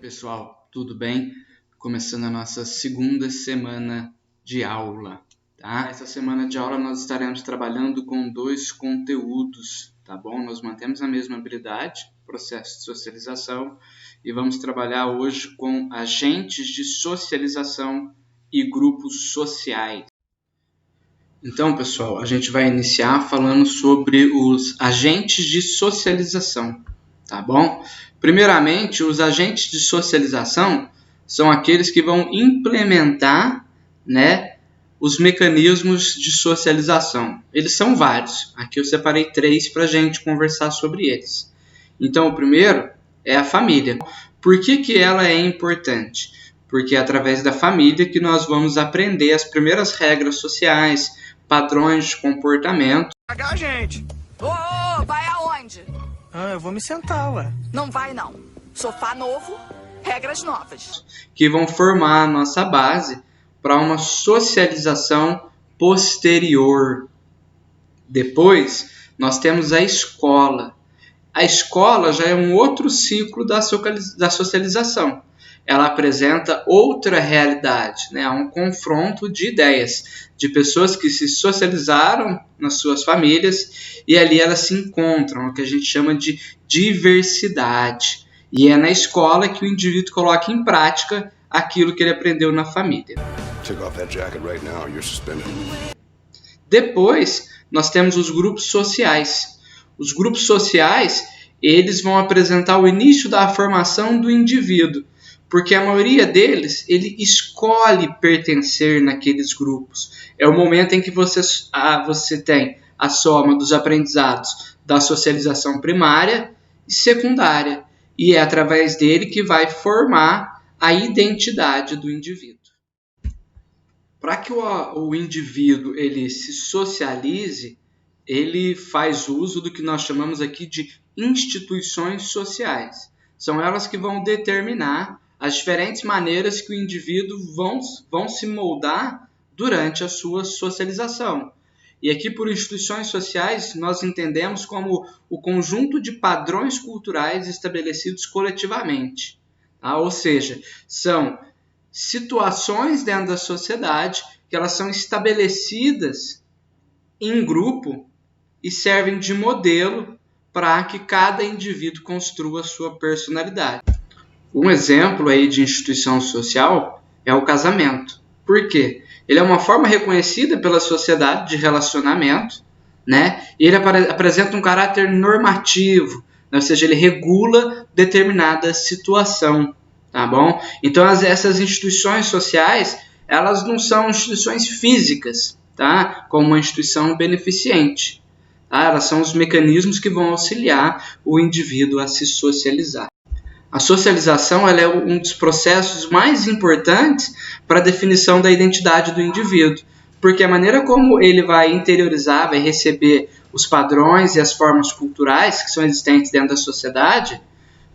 Pessoal, tudo bem? Começando a nossa segunda semana de aula, tá? Essa semana de aula nós estaremos trabalhando com dois conteúdos, tá bom? Nós mantemos a mesma habilidade, processo de socialização, e vamos trabalhar hoje com agentes de socialização e grupos sociais. Então, pessoal, a gente vai iniciar falando sobre os agentes de socialização, tá bom? Primeiramente, os agentes de socialização são aqueles que vão implementar, os mecanismos de socialização. Eles são vários. Aqui eu separei 3 para a gente conversar sobre eles. Então, o primeiro é a família. Por que ela é importante? Porque é através da família que nós vamos aprender as primeiras regras sociais, padrões de comportamento. Pagar, gente! Ô, vai aonde? Eu vou me sentar, ué. Não vai, não. Sofá novo, regras novas. Que vão formar a nossa base para uma socialização posterior. Depois, nós temos a escola. A escola já é um outro ciclo da socialização. Ela apresenta outra realidade, há um confronto de ideias, de pessoas que se socializaram nas suas famílias e ali elas se encontram, o que a gente chama de diversidade. E é na escola que o indivíduo coloca em prática aquilo que ele aprendeu na família. Depois, nós temos os grupos sociais. Os grupos sociais, eles vão apresentar o início da formação do indivíduo, porque a maioria deles, ele escolhe pertencer naqueles grupos. É o momento em que você tem a soma dos aprendizados da socialização primária e secundária. E é através dele que vai formar a identidade do indivíduo. Para que o indivíduo ele se socialize, ele faz uso do que nós chamamos aqui de instituições sociais. São elas que vão determinar as diferentes maneiras que o indivíduo vão se moldar durante a sua socialização. E aqui, por instituições sociais, nós entendemos como o conjunto de padrões culturais estabelecidos coletivamente. Ou seja, são situações dentro da sociedade que elas são estabelecidas em grupo e servem de modelo para que cada indivíduo construa a sua personalidade. Um exemplo aí de instituição social é o casamento. Por quê? Ele é uma forma reconhecida pela sociedade de relacionamento, E ele apresenta um caráter normativo, ou seja, ele regula determinada situação, tá bom? Então, essas instituições sociais, elas não são instituições físicas, tá? Como uma instituição beneficente. Tá? Elas são os mecanismos que vão auxiliar o indivíduo a se socializar. A socialização ela é um dos processos mais importantes para a definição da identidade do indivíduo, porque a maneira como ele vai interiorizar, vai receber os padrões e as formas culturais que são existentes dentro da sociedade,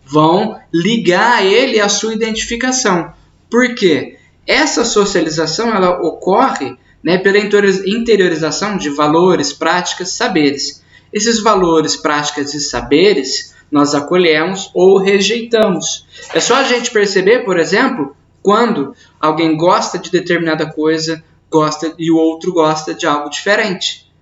vão ligar ele à sua identificação. Por quê? Essa socialização ela ocorre pela interiorização de valores, práticas, saberes. Esses valores, práticas e saberes nós acolhemos ou rejeitamos. É só a gente perceber, por exemplo, quando alguém gosta de determinada coisa e o outro gosta de algo diferente.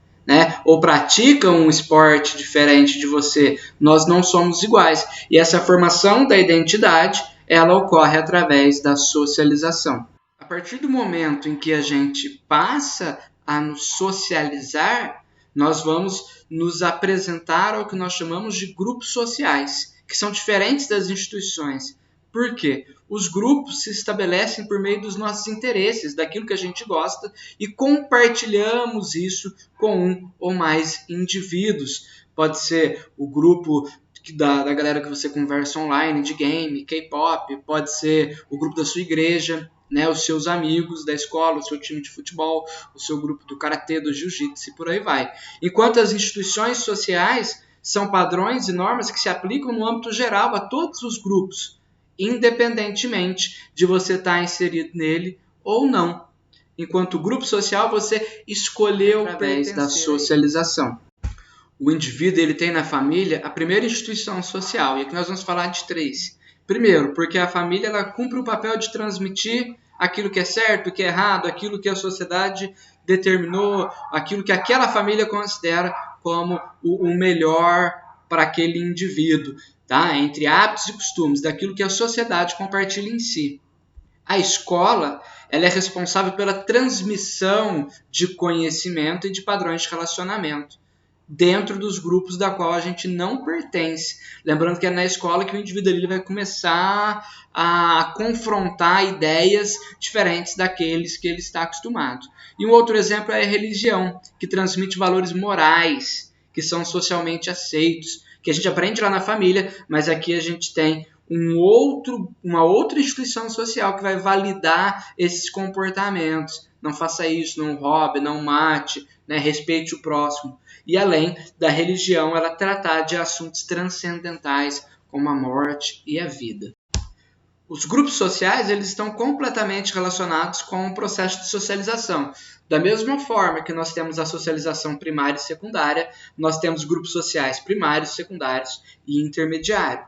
Ou pratica um esporte diferente de você. Nós não somos iguais. E essa formação da identidade, ela ocorre através da socialização. A partir do momento em que a gente passa a nos socializar, nós vamos nos apresentar ao que nós chamamos de grupos sociais, que são diferentes das instituições. Por quê? Os grupos se estabelecem por meio dos nossos interesses, daquilo que a gente gosta, e compartilhamos isso com um ou mais indivíduos. Pode ser o grupo da galera que você conversa online, de game, K-pop, pode ser o grupo da sua igreja, os seus amigos da escola, o seu time de futebol, o seu grupo do karatê, do jiu-jitsu e por aí vai. Enquanto as instituições sociais são padrões e normas que se aplicam no âmbito geral a todos os grupos, independentemente de você estar inserido nele ou não. Enquanto o grupo social você escolheu através da socialização. O indivíduo ele tem na família a primeira instituição social, e aqui nós vamos falar de 3, Primeiro, porque a família ela cumpre o papel de transmitir aquilo que é certo, o que é errado, aquilo que a sociedade determinou, aquilo que aquela família considera como o melhor para aquele indivíduo, tá? Entre hábitos e costumes, daquilo que a sociedade compartilha em si. A escola ela é responsável pela transmissão de conhecimento e de padrões de relacionamento dentro dos grupos da qual a gente não pertence. Lembrando que é na escola que o indivíduo ele vai começar a confrontar ideias diferentes daqueles que ele está acostumado. E um outro exemplo é a religião, que transmite valores morais, que são socialmente aceitos, que a gente aprende lá na família, mas aqui a gente tem uma outra instituição social que vai validar esses comportamentos. Não faça isso, não roube, não mate, né? Respeite o próximo. E além da religião, ela tratar de assuntos transcendentais, como a morte e a vida. Os grupos sociais eles estão completamente relacionados com o processo de socialização. Da mesma forma que nós temos a socialização primária e secundária, nós temos grupos sociais primários, secundários e intermediários.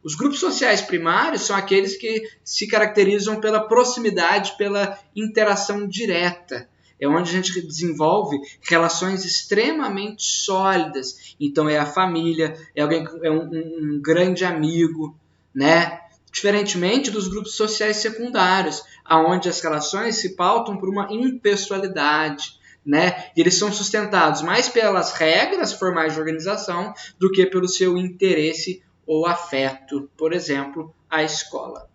Os grupos sociais primários são aqueles que se caracterizam pela proximidade, pela interação direta. É onde a gente desenvolve relações extremamente sólidas. Então é a família, é um grande amigo, né? Diferentemente dos grupos sociais secundários, onde as relações se pautam por uma impessoalidade, né? E eles são sustentados mais pelas regras formais de organização do que pelo seu interesse ou afeto, por exemplo, a escola.